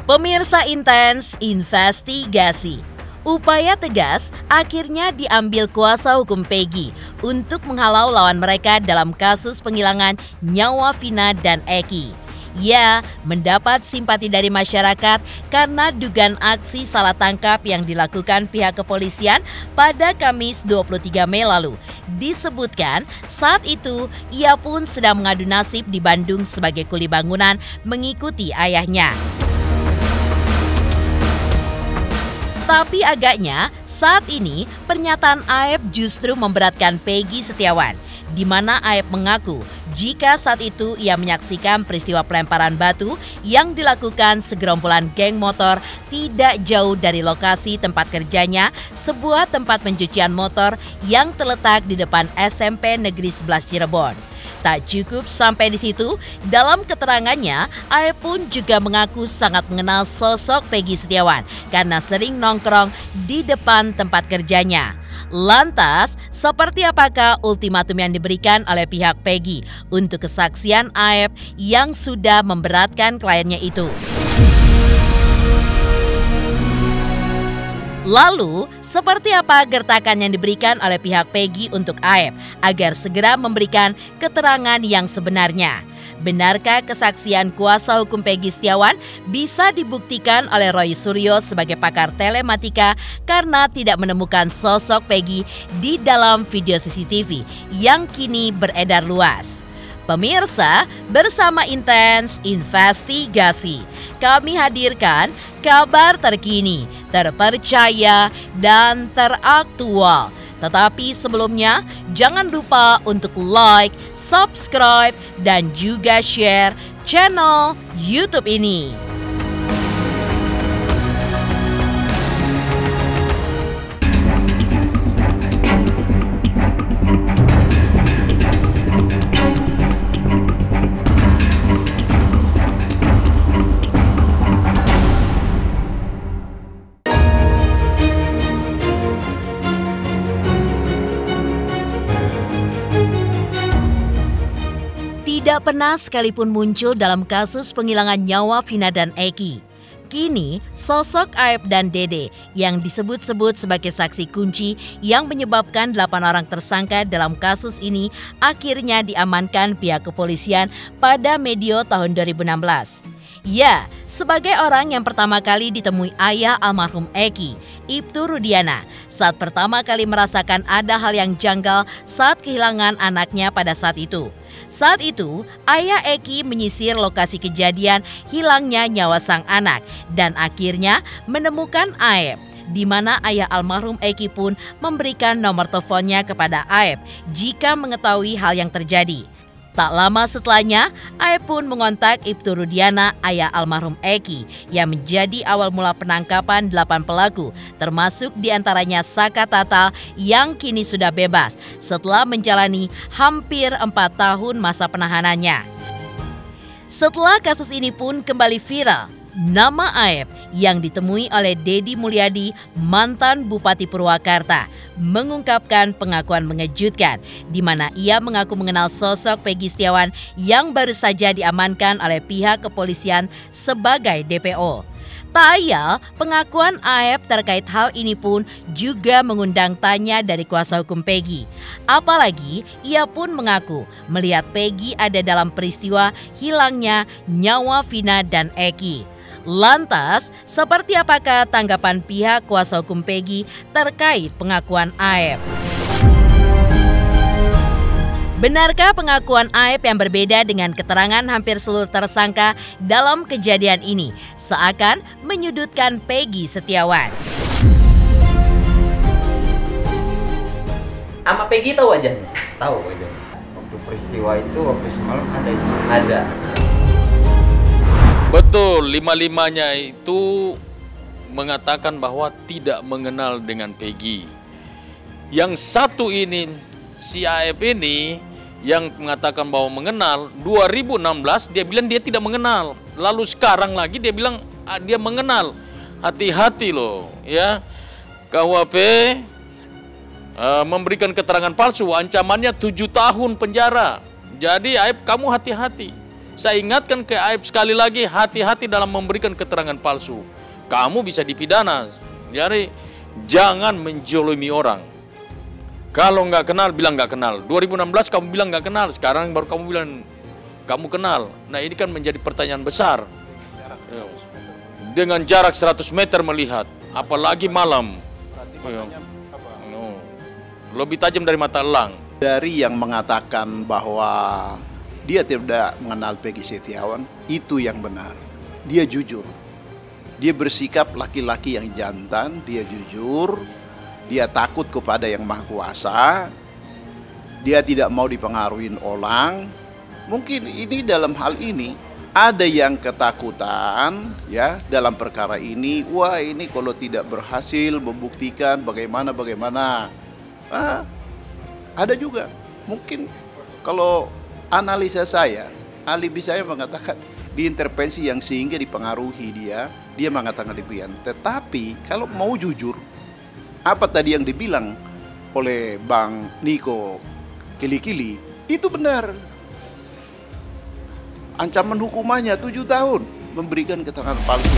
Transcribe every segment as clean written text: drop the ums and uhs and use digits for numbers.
Pemirsa Intens Investigasi. Upaya tegas akhirnya diambil kuasa hukum Peggy untuk menghalau lawan mereka dalam kasus penghilangan nyawa Vina dan Eki. Ia mendapat simpati dari masyarakat karena dugaan aksi salah tangkap yang dilakukan pihak kepolisian pada Kamis 23 Mei lalu. Disebutkan saat itu ia pun sedang mengadu nasib di Bandung sebagai kuli bangunan mengikuti ayahnya. Tapi agaknya saat ini pernyataan Aep justru memberatkan Peggy Setiawan, di mana Aep mengaku jika saat itu ia menyaksikan peristiwa pelemparan batu yang dilakukan segerombolan geng motor tidak jauh dari lokasi tempat kerjanya, sebuah tempat pencucian motor yang terletak di depan SMP Negeri 11 Cirebon. Tak cukup sampai di situ, dalam keterangannya, Aep pun juga mengaku sangat mengenal sosok Peggy Setiawan karena sering nongkrong di depan tempat kerjanya. Lantas, seperti apakah ultimatum yang diberikan oleh pihak Peggy untuk kesaksian Aep yang sudah memberatkan kliennya itu? Lalu, seperti apa gertakan yang diberikan oleh pihak Peggy untuk Aep agar segera memberikan keterangan yang sebenarnya? Benarkah kesaksian kuasa hukum Peggy Setiawan bisa dibuktikan oleh Roy Suryo sebagai pakar telematika karena tidak menemukan sosok Peggy di dalam video CCTV yang kini beredar luas? Pemirsa, bersama Intens Investigasi, kami hadirkan kabar terkini, terpercaya, dan teraktual. Tetapi sebelumnya, jangan lupa untuk like, subscribe, dan juga share channel YouTube ini. Tidak pernah sekalipun muncul dalam kasus penghilangan nyawa Vina dan Eki. Kini, sosok Aep dan Dede yang disebut-sebut sebagai saksi kunci yang menyebabkan 8 orang tersangka dalam kasus ini akhirnya diamankan pihak kepolisian pada medio tahun 2016. Ya, sebagai orang yang pertama kali ditemui ayah almarhum Eki, Ibtu Rudiana, saat pertama kali merasakan ada hal yang janggal saat kehilangan anaknya pada saat itu. Saat itu, ayah Eki menyisir lokasi kejadian hilangnya nyawa sang anak dan akhirnya menemukan Aep, di mana ayah almarhum Eki pun memberikan nomor teleponnya kepada Aep jika mengetahui hal yang terjadi. Tak lama setelahnya, Aep pun mengontak Ibtu Rudiana, ayah almarhum Eki, yang menjadi awal mula penangkapan 8 pelaku, termasuk diantaranya Saka Tatal yang kini sudah bebas setelah menjalani hampir 4 tahun masa penahanannya. Setelah kasus ini pun kembali viral, nama Aep yang ditemui oleh Dedi Mulyadi, mantan Bupati Purwakarta, mengungkapkan pengakuan mengejutkan di mana ia mengaku mengenal sosok Peggy Setiawan yang baru saja diamankan oleh pihak kepolisian sebagai DPO. Tak ayal, pengakuan Aep terkait hal ini pun juga mengundang tanya dari kuasa hukum Peggy. Apalagi ia pun mengaku melihat Peggy ada dalam peristiwa hilangnya nyawa Vina dan Eki. Lantas, seperti apakah tanggapan pihak kuasa hukum Peggy terkait pengakuan Aep? Benarkah pengakuan Aep yang berbeda dengan keterangan hampir seluruh tersangka dalam kejadian ini seakan menyudutkan Peggy Setiawan? Sama Peggy tahu wajahnya? Tahu wajahnya. Waktu peristiwa itu, waktu semalam ada itu. Ada. Betul, lima-limanya itu mengatakan bahwa tidak mengenal dengan Peggy. Yang satu ini, si Aep ini yang mengatakan bahwa mengenal, 2016 dia bilang dia tidak mengenal. Lalu sekarang lagi dia bilang dia mengenal. Hati-hati loh ya. KUHP memberikan keterangan palsu, ancamannya 7 tahun penjara. Jadi Aep, kamu hati-hati. Saya ingatkan ke Aib sekali lagi, hati-hati dalam memberikan keterangan palsu. Kamu bisa dipidana. Jadi jangan menjolimi orang. Kalau nggak kenal, bilang nggak kenal. 2016 kamu bilang nggak kenal, sekarang baru kamu bilang kamu kenal. Nah ini kan menjadi pertanyaan besar. Dengan jarak 100 meter melihat, apalagi malam. Lebih tajam dari mata elang. Dari yang mengatakan bahwa dia tidak mengenal Peggy Setiawan, itu yang benar. Dia jujur. Dia bersikap laki-laki yang jantan, dia jujur, dia takut kepada yang Maha Kuasa, dia tidak mau dipengaruhi orang. Mungkin ini dalam hal ini ada yang ketakutan ya dalam perkara ini. Wah, ini kalau tidak berhasil membuktikan bagaimana. Ada juga mungkin kalau analisa saya, alibi saya mengatakan diintervensi yang sehingga dipengaruhi dia mengatakan demikian. Tetapi kalau mau jujur, apa tadi yang dibilang oleh Bang Niko Kili-Kili itu benar. Ancaman hukumannya 7 tahun memberikan keterangan palsu.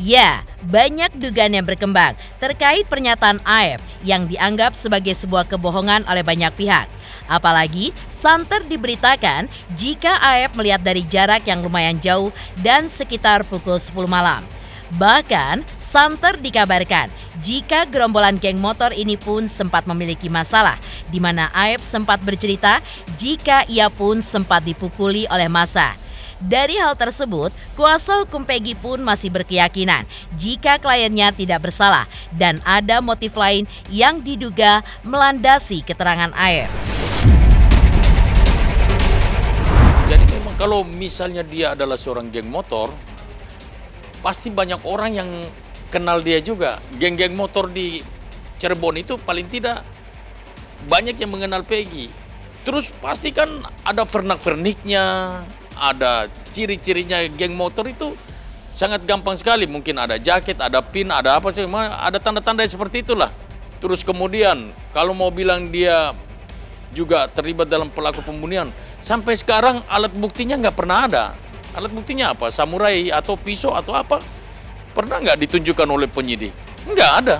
Ya, banyak dugaan yang berkembang terkait pernyataan Aib yang dianggap sebagai sebuah kebohongan oleh banyak pihak. Apalagi santer diberitakan jika Aib melihat dari jarak yang lumayan jauh dan sekitar pukul 10 malam. Bahkan santer dikabarkan jika gerombolan geng motor ini pun sempat memiliki masalah, di mana Aib sempat bercerita jika ia pun sempat dipukuli oleh massa. Dari hal tersebut, kuasa hukum Peggy pun masih berkeyakinan jika kliennya tidak bersalah dan ada motif lain yang diduga melandasi keterangan Aib. Jadi memang kalau misalnya dia adalah seorang geng motor, pasti banyak orang yang kenal dia juga. Geng-geng motor di Cirebon itu paling tidak banyak yang mengenal Peggy. Terus pasti kan ada vernak-verniknya, ada ciri-cirinya. Geng motor itu sangat gampang sekali. Mungkin ada jaket, ada pin, ada apa sih, ada tanda-tanda seperti itulah. Terus kemudian kalau mau bilang dia juga terlibat dalam pelaku pembunuhan, sampai sekarang alat buktinya nggak pernah ada. Alat buktinya apa? Samurai atau pisau atau apa? Pernah nggak ditunjukkan oleh penyidik? Nggak ada.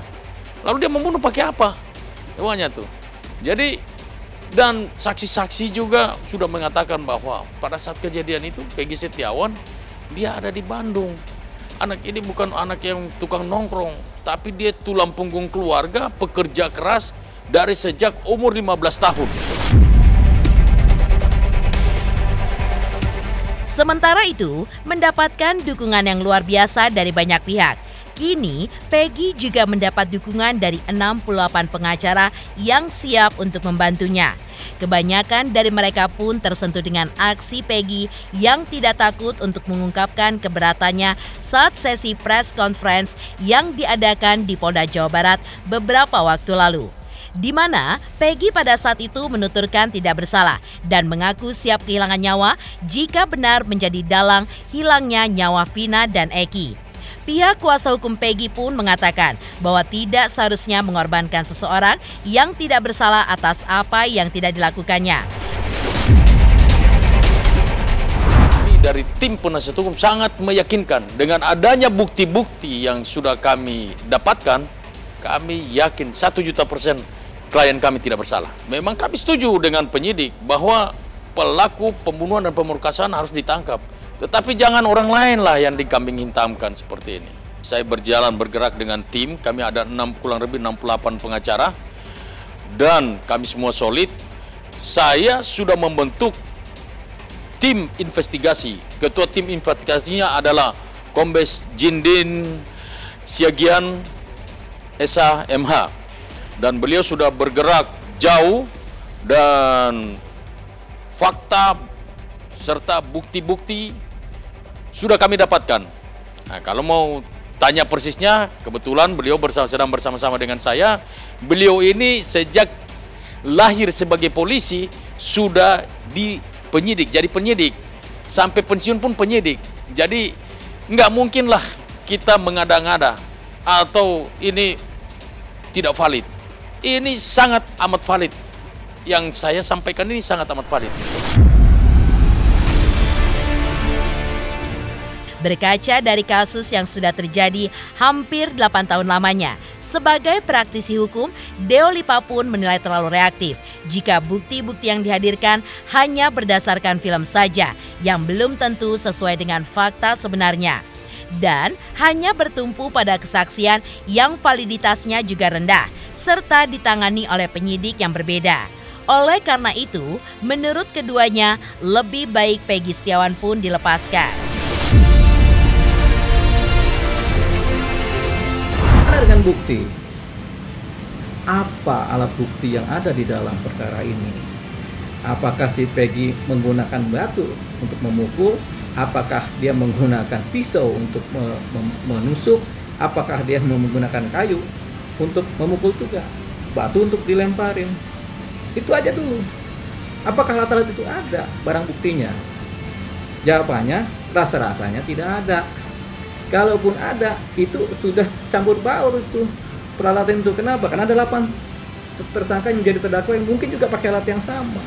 Lalu dia membunuh pakai apa? Semuanya tuh. Jadi dan saksi-saksi juga sudah mengatakan bahwa pada saat kejadian itu Peggy Setiawan dia ada di Bandung. Anak ini bukan anak yang tukang nongkrong, tapi dia tulang punggung keluarga, pekerja keras dari sejak umur 15 tahun. Sementara itu, mendapatkan dukungan yang luar biasa dari banyak pihak. Kini, Peggy juga mendapat dukungan dari 68 pengacara yang siap untuk membantunya. Kebanyakan dari mereka pun tersentuh dengan aksi Peggy yang tidak takut untuk mengungkapkan keberatannya saat sesi press conference yang diadakan di Polda Jawa Barat beberapa waktu lalu, di mana Peggy pada saat itu menuturkan tidak bersalah dan mengaku siap kehilangan nyawa jika benar menjadi dalang hilangnya nyawa Vina dan Eki. Pihak kuasa hukum Peggy pun mengatakan bahwa tidak seharusnya mengorbankan seseorang yang tidak bersalah atas apa yang tidak dilakukannya. Dari tim penasihat hukum sangat meyakinkan dengan adanya bukti-bukti yang sudah kami dapatkan, kami yakin 1.000.000% klien kami tidak bersalah. Memang kami setuju dengan penyidik bahwa pelaku pembunuhan dan pemerkosaan harus ditangkap. Tetapi jangan orang lain lah yang dikambing hitamkan seperti ini. Saya bergerak dengan tim, kami ada kurang lebih 68 pengacara, dan kami semua solid. Saya sudah membentuk tim investigasi. Ketua tim investigasinya adalah Kombes Jindin Siagian Esa MH. Dan beliau sudah bergerak jauh dan fakta serta bukti-bukti sudah kami dapatkan. Nah, kalau mau tanya persisnya, kebetulan beliau sedang bersama-sama dengan saya. Beliau ini sejak lahir sebagai polisi sudah di penyidik, jadi penyidik. Sampai pensiun pun penyidik. Jadi nggak mungkin lah kita mengada-ngada atau ini tidak valid. Ini sangat amat valid. yang saya sampaikan ini sangat amat valid. Berkaca dari kasus yang sudah terjadi hampir 8 tahun lamanya, sebagai praktisi hukum, Deo Lipa pun menilai terlalu reaktif jika bukti-bukti yang dihadirkan hanya berdasarkan film saja yang belum tentu sesuai dengan fakta sebenarnya. Dan hanya bertumpu pada kesaksian yang validitasnya juga rendah, serta ditangani oleh penyidik yang berbeda. Oleh karena itu, menurut keduanya, lebih baik Peggy Setiawan pun dilepaskan. Dengan bukti, apa alat bukti yang ada di dalam perkara ini? Apakah si Peggy menggunakan batu untuk memukul? Apakah dia menggunakan pisau untuk menusuk? Apakah dia menggunakan kayu untuk memukul juga? Batu untuk dilemparin? Itu aja dulu. Apakah alat-alat itu ada barang buktinya? Jawabannya rasa-rasanya tidak ada. Kalaupun ada, itu sudah campur baur itu peralatan itu. Kenapa? Karena ada 8 tersangka yang menjadi terdakwa yang mungkin juga pakai alat yang sama,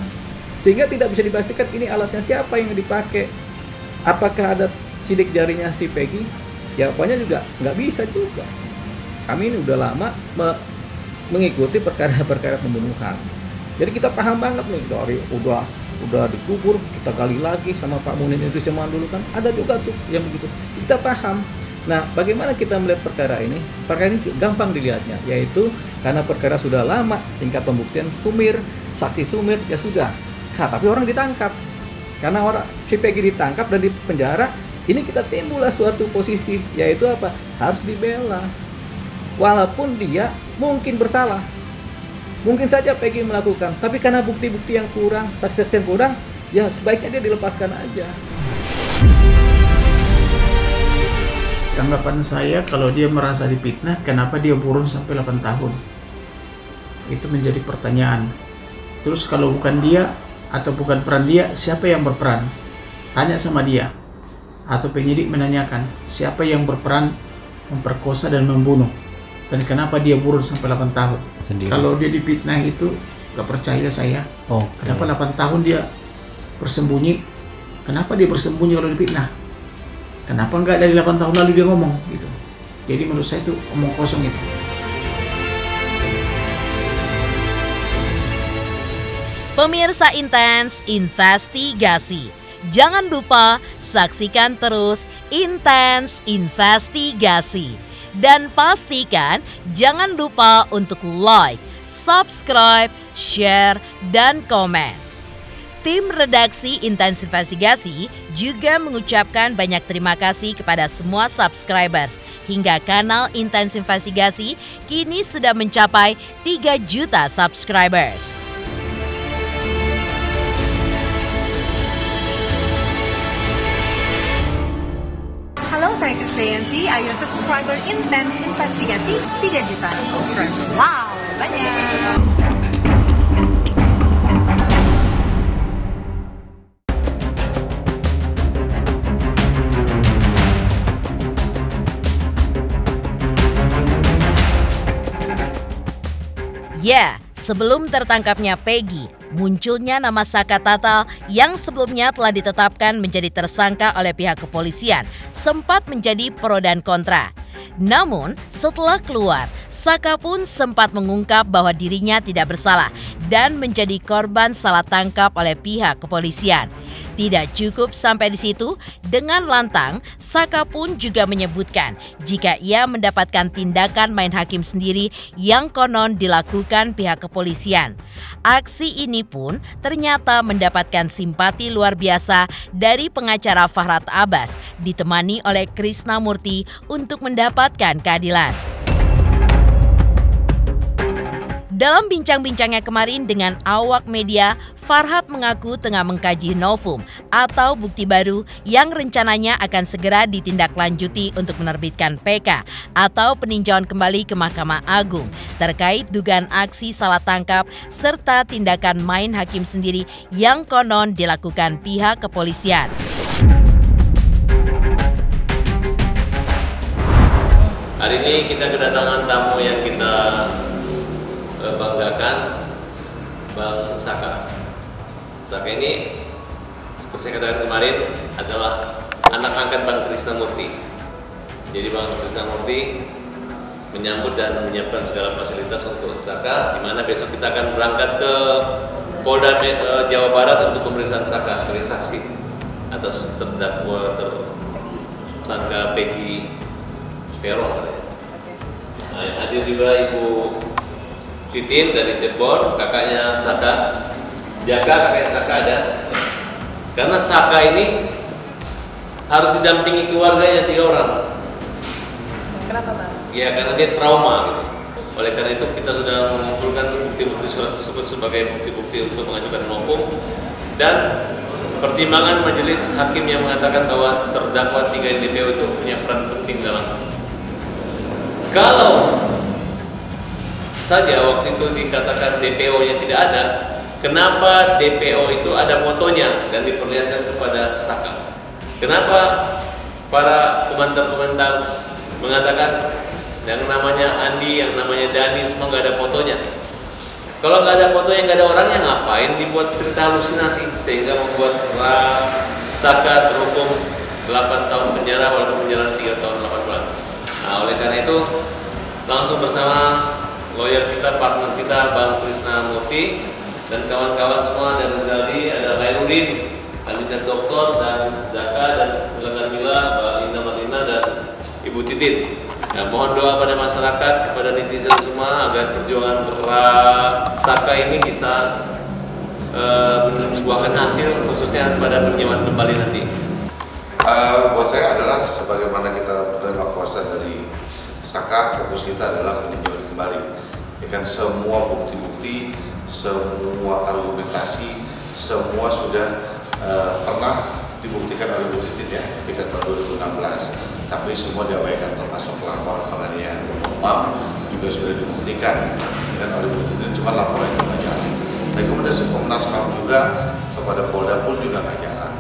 sehingga tidak bisa dipastikan ini alatnya siapa yang dipakai. Apakah ada sidik jarinya si Peggy? Jawabannya juga nggak bisa juga. Kami ini udah lama mengikuti perkara-perkara pembunuhan, jadi kita paham banget nih. Dari udah dikubur, kita gali lagi sama Pak Munin itu zaman dulu kan ada juga tuh yang begitu, kita paham. Nah, bagaimana kita melihat perkara ini? Perkara ini gampang dilihatnya, yaitu karena perkara sudah lama, tingkat pembuktian sumir, saksi sumir, ya sudah. Tapi orang ditangkap, karena orang si Peggy ditangkap dan di penjara, ini kita timbullah suatu posisi, yaitu apa? Harus dibela, walaupun dia mungkin bersalah. Mungkin saja Peggy melakukan, tapi karena bukti-bukti yang kurang, saksi-saksi yang kurang, ya sebaiknya dia dilepaskan aja. Tanggapan saya, kalau dia merasa difitnah, kenapa dia buron sampai 8 tahun? Itu menjadi pertanyaan. Terus kalau bukan dia, atau bukan peran dia, siapa yang berperan? Tanya sama dia. Atau penyidik menanyakan, siapa yang berperan memperkosa dan membunuh? Dan kenapa dia buron sampai 8 tahun? Sendiri. Kalau dia difitnah itu gak percaya saya. Kenapa 8 tahun dia bersembunyi? Kenapa dia bersembunyi kalau difitnah? Kenapa enggak dari 8 tahun lalu dia ngomong gitu? Jadi menurut saya itu omong kosong itu. Pemirsa Intens Investigasi, jangan lupa saksikan terus Intens Investigasi. Dan pastikan jangan lupa untuk like, subscribe, share, dan komen. Tim redaksi Intens Investigasi juga mengucapkan banyak terima kasih kepada semua subscribers. Hingga kanal Intens Investigasi kini sudah mencapai 3 juta subscribers. Halo, saya Krisdayanti, ayo subscriber Intens Investigasi 3 juta subscriber. Wow, banyak. Ya, sebelum tertangkapnya Peggy, munculnya nama Saka Tatal yang sebelumnya telah ditetapkan menjadi tersangka oleh pihak kepolisian sempat menjadi pro dan kontra. Namun setelah keluar, Saka pun sempat mengungkap bahwa dirinya tidak bersalah dan menjadi korban salah tangkap oleh pihak kepolisian. Tidak cukup sampai di situ, dengan lantang Saka pun juga menyebutkan jika ia mendapatkan tindakan main hakim sendiri yang konon dilakukan pihak kepolisian. Aksi ini pun ternyata mendapatkan simpati luar biasa dari pengacara Fahrat Abbas ditemani oleh Krisnamurti untuk mendapatkan keadilan. Dalam bincang-bincangnya kemarin dengan awak media, Farhat mengaku tengah mengkaji novum atau bukti baru yang rencananya akan segera ditindaklanjuti untuk menerbitkan PK atau peninjauan kembali ke Mahkamah Agung terkait dugaan aksi salah tangkap serta tindakan main hakim sendiri yang konon dilakukan pihak kepolisian. Hari ini kita kedatangan tamu yang kita banggakan, Bang Saka. Saka ini seperti saya katakan kemarin adalah anak angkat Bang Krisnamurti. Jadi Bang Krisnamurti menyambut dan menyiapkan segala fasilitas untuk Saka, di mana besok kita akan berangkat ke Polda Jawa Barat untuk pemeriksaan Saka sebagai saksi atas terdakwa tersangka Peggy Setiawan. Nah, hadir juga Ibu Titin dari Cirebon, kakaknya Saka, Jaka, kakaknya Saka ada. Karena Saka ini harus didampingi keluarganya 3 orang. Kenapa Bang? Ya karena dia trauma gitu. Oleh karena itu kita sudah mengumpulkan bukti-bukti surat tersebut sebagai bukti-bukti untuk mengajukan maupun dan pertimbangan majelis hakim yang mengatakan bahwa terdakwa 3 DPO itu punya peran penting dalam. Kalau saja waktu itu dikatakan DPO-nya tidak ada, kenapa DPO itu ada fotonya dan diperlihatkan kepada Saka? Kenapa para komentar-komentar mengatakan yang namanya Andi, yang namanya Dani, semua nggak ada fotonya? Kalau nggak ada fotonya, nggak ada orangnya, ngapain dibuat cerita halusinasi sehingga membuat Saka terhukum 8 tahun penjara walaupun menjalani 3 tahun 8 bulan. Nah, oleh karena itu langsung bersama lawyer kita, partner kita Bang Krisnamurti dan kawan-kawan semua dari Rizaldi, ada Khairudin, Alida Doktor dan Zaka dan Mila, Mbak Linda Marlina dan Ibu Titin. Nah, mohon doa pada masyarakat, kepada netizen semua agar perjuangan Saka ini bisa membuahkan hasil, khususnya pada peninjauan kembali nanti. Buat saya adalah sebagaimana kita menerima kuasa dari Saka, fokus kita adalah peninjauan kembali. Ya kan, semua bukti-bukti, semua argumentasi, semua sudah pernah dibuktikan oleh Bu Titin ya ketika tahun 2016. Tapi semua diabaikan, termasuk laporan penganiayaan umum juga sudah dibuktikan dengan oleh Bu Titin, cuma laporan itu nggak jalan. Dan kemudian Komnas HAM juga kepada Polda pun juga nggak jalan.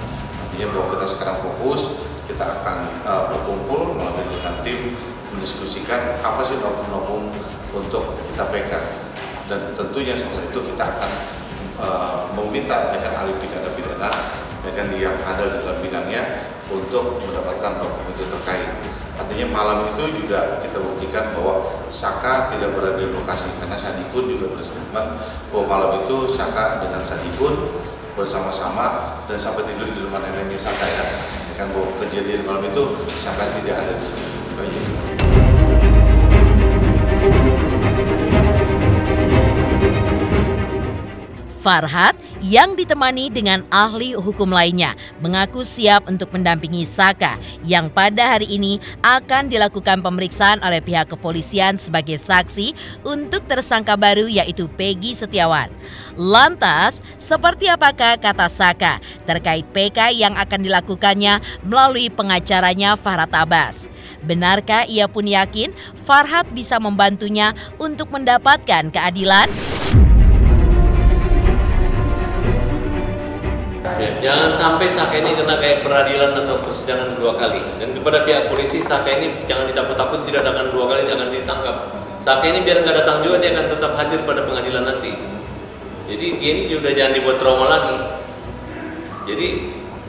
Artinya bahwa kita sekarang fokus, kita akan berkumpul melalui dengan tim mendiskusikan apa sih novum-novum untuk kita pegang. Dan tentunya setelah itu kita akan meminta akan ahli pidana-pidana yang ada di dalam bidangnya untuk mendapatkan dokumen itu terkait. Artinya malam itu juga kita buktikan bahwa Saka tidak berada di lokasi karena Sadikun juga berstatement bahwa malam itu Saka dengan Sadikun bersama-sama dan sampai tidur di rumah neneknya Saka ya. Kan bahwa kejadian malam itu Saka tidak ada di sini. Farhat yang ditemani dengan ahli hukum lainnya mengaku siap untuk mendampingi Saka yang pada hari ini akan dilakukan pemeriksaan oleh pihak kepolisian sebagai saksi untuk tersangka baru yaitu Peggy Setiawan. Lantas, seperti apakah kata Saka terkait PK yang akan dilakukannya melalui pengacaranya Farhat Abbas? Benarkah ia pun yakin Farhat bisa membantunya untuk mendapatkan keadilan? Ya, jangan sampai Saka ini kena kayak peradilan atau persidangan 2 kali. Dan kepada pihak polisi, Saka ini jangan ditakut-takut, tidak akan 2 kali akan ditangkap. Saka ini biar nggak datang juga, dia akan tetap hadir pada pengadilan nanti. Jadi dia ini juga jangan dibuat trauma lagi. Jadi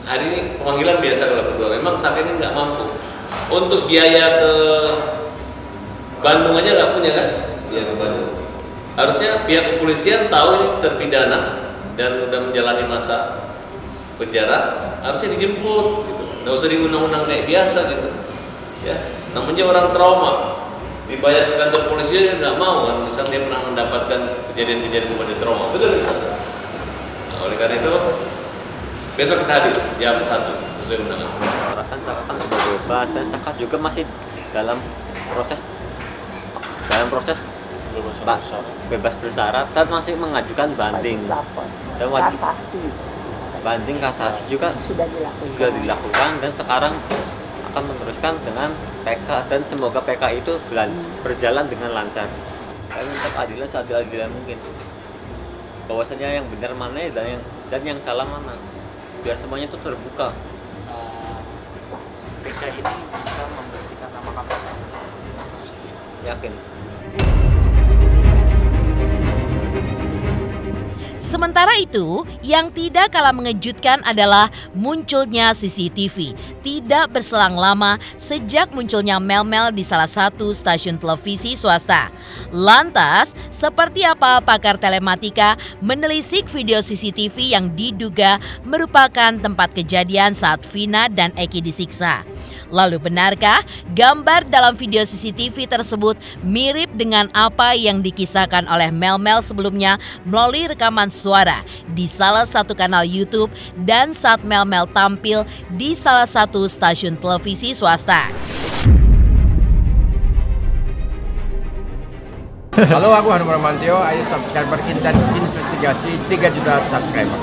hari ini pemanggilan biasa kalau kedua. Memang Saka ini nggak mampu. Untuk biaya ke Bandung aja nggak punya kan? Biaya ke Bandung. Harusnya pihak kepolisian tahu ini terpidana dan udah menjalani masa penjara, harusnya dijemput gitu. Nggak usah diundang-undang kayak biasa gitu ya. Namanya orang trauma, dibayar ke kantor polisi dia nggak mau kan, misalnya dia pernah mendapatkan kejadian-kejadian seperti trauma, betul kan? Nah, oleh karena itu besok kita hadir jam 1 sesuai undangan. Kan Saka kan sudah bebas dan Saka juga masih dalam proses bebas bersyarat dan masih mengajukan banding dan wajib banding kasasi juga sudah dilakukan dan sekarang akan meneruskan dengan PK dan semoga PK itu berjalan dengan lancar. Kami minta keadilan seadil-adilnya mungkin, bahwasanya yang benar mana dan yang salah mana, biar semuanya itu terbuka. PK ini bisa membersihkan nama kampus. Yakin. Sementara itu, yang tidak kalah mengejutkan adalah munculnya CCTV tidak berselang lama sejak munculnya mel-mel di salah satu stasiun televisi swasta. Lantas, seperti apa pakar telematika menelisik video CCTV yang diduga merupakan tempat kejadian saat Vina dan Eki disiksa? Lalu benarkah gambar dalam video CCTV tersebut mirip dengan apa yang dikisahkan oleh mel-mel sebelumnya melalui rekaman suara di salah satu kanal YouTube dan saat mel-mel tampil di salah satu stasiun televisi swasta? Halo, aku Hanum Ramantio. Ayo subscriber Intens Investigasi 3 juta subscriber.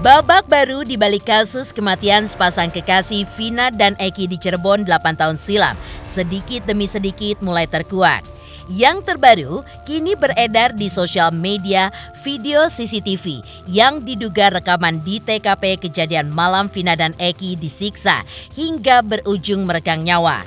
Babak baru di balik kasus kematian sepasang kekasih Vina dan Eki di Cirebon 8 tahun silam sedikit demi sedikit mulai terkuak. Yang terbaru, kini beredar di sosial media video CCTV yang diduga rekaman di TKP kejadian malam Vina dan Eki disiksa hingga berujung meregang nyawa.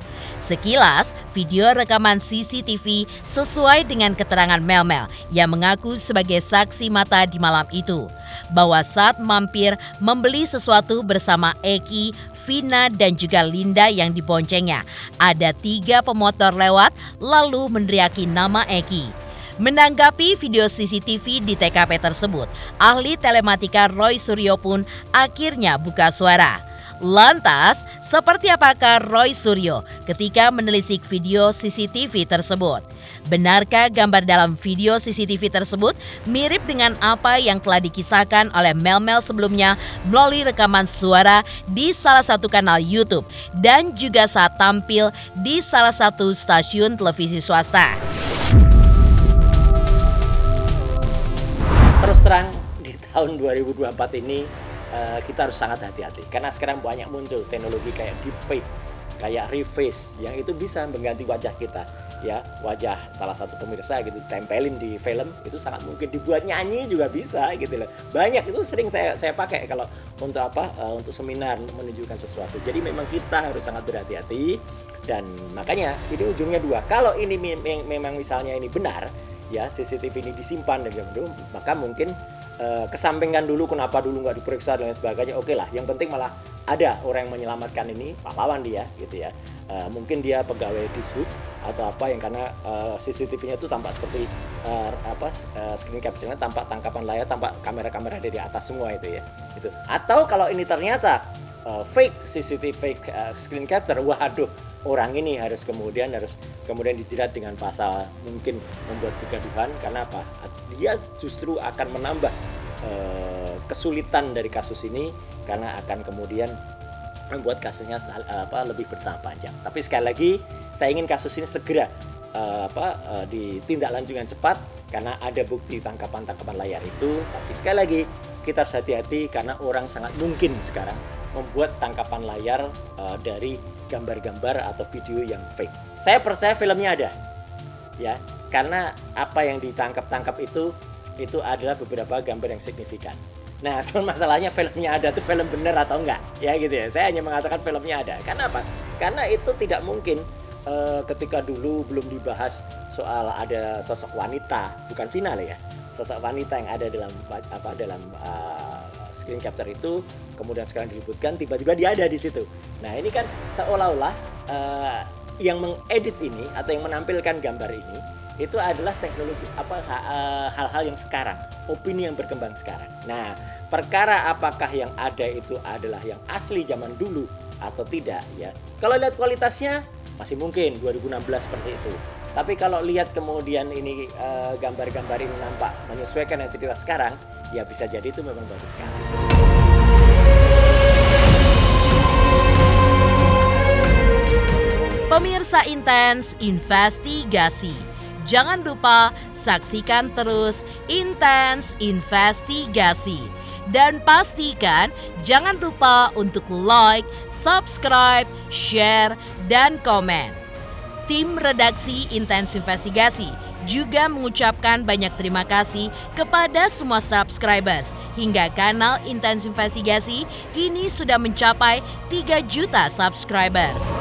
Sekilas, video rekaman CCTV sesuai dengan keterangan mel-mel yang mengaku sebagai saksi mata di malam itu, bahwa saat mampir membeli sesuatu bersama Eki, Vina dan juga Linda yang diboncengnya, ada 3 pemotor lewat lalu meneriaki nama Eki. Menanggapi video CCTV di TKP tersebut, ahli telematika Roy Suryo pun akhirnya buka suara. Lantas, seperti apakah Roy Suryo ketika menelisik video CCTV tersebut? Benarkah gambar dalam video CCTV tersebut mirip dengan apa yang telah dikisahkan oleh mel-mel sebelumnya melalui rekaman suara di salah satu kanal YouTube dan juga saat tampil di salah satu stasiun televisi swasta? Terus terang, di tahun 2024 ini kita harus sangat hati-hati karena sekarang banyak muncul teknologi kayak deepfake, kayak reface yang itu bisa mengganti wajah kita, ya, wajah salah satu pemirsa gitu, tempelin di film, itu sangat mungkin dibuat nyanyi juga bisa gitu loh. Banyak itu sering saya pakai kalau untuk untuk seminar, untuk menunjukkan sesuatu. Jadi memang kita harus sangat berhati-hati dan makanya ini ujungnya 2. Kalau ini memang misalnya ini benar, ya, CCTV ini disimpan dan maka mungkin kesampingkan dulu kenapa dulu nggak diperiksa dan lain sebagainya. Oke lah, yang penting malah ada orang yang menyelamatkan ini, pahlawan dia gitu ya. Mungkin dia pegawai dishub atau apa yang karena CCTV-nya itu tampak seperti screen capture-nya tampak tangkapan layar, tampak kamera-kamera dari atas semua itu ya. Gitu. Atau kalau ini ternyata fake CCTV, fake screen capture, waduh, orang ini harus kemudian dijerat dengan pasal mungkin membuat kegaduhan karena apa? Dia justru akan menambah kesulitan dari kasus ini karena akan kemudian membuat kasusnya lebih bertambah panjang. Tapi sekali lagi saya ingin kasus ini segera ditindaklanjuti dengan cepat karena ada bukti tangkapan layar itu. Tapi sekali lagi kita harus hati-hati karena orang sangat mungkin sekarang membuat tangkapan layar dari gambar-gambar atau video yang fake. Saya percaya filmnya ada, ya, karena apa yang ditangkap itu adalah beberapa gambar yang signifikan. Nah, cuma masalahnya filmnya ada, itu film benar atau enggak, ya gitu ya. Saya hanya mengatakan filmnya ada. Karena apa? Karena itu tidak mungkin ketika dulu belum dibahas soal ada sosok wanita, bukan final ya, sosok wanita yang ada dalam screen capture itu, kemudian sekarang diributkan, tiba-tiba dia ada di situ. Nah, ini kan seolah-olah yang mengedit ini atau yang menampilkan gambar ini itu adalah teknologi hal-hal yang sekarang, opini yang berkembang sekarang. Nah, perkara apakah yang ada itu adalah yang asli zaman dulu atau tidak ya. Kalau lihat kualitasnya masih mungkin 2016 seperti itu. Tapi kalau lihat kemudian ini gambar-gambar ini nampak menyesuaikan yang cerita sekarang, ya bisa jadi itu memang bagus sekali. Pemirsa Intens Investigasi, jangan lupa saksikan terus Intens Investigasi. Dan pastikan jangan lupa untuk like, subscribe, share, dan komen. Tim redaksi Intens Investigasi juga mengucapkan banyak terima kasih kepada semua subscribers hingga kanal Intens Investigasi kini sudah mencapai 3 juta subscribers.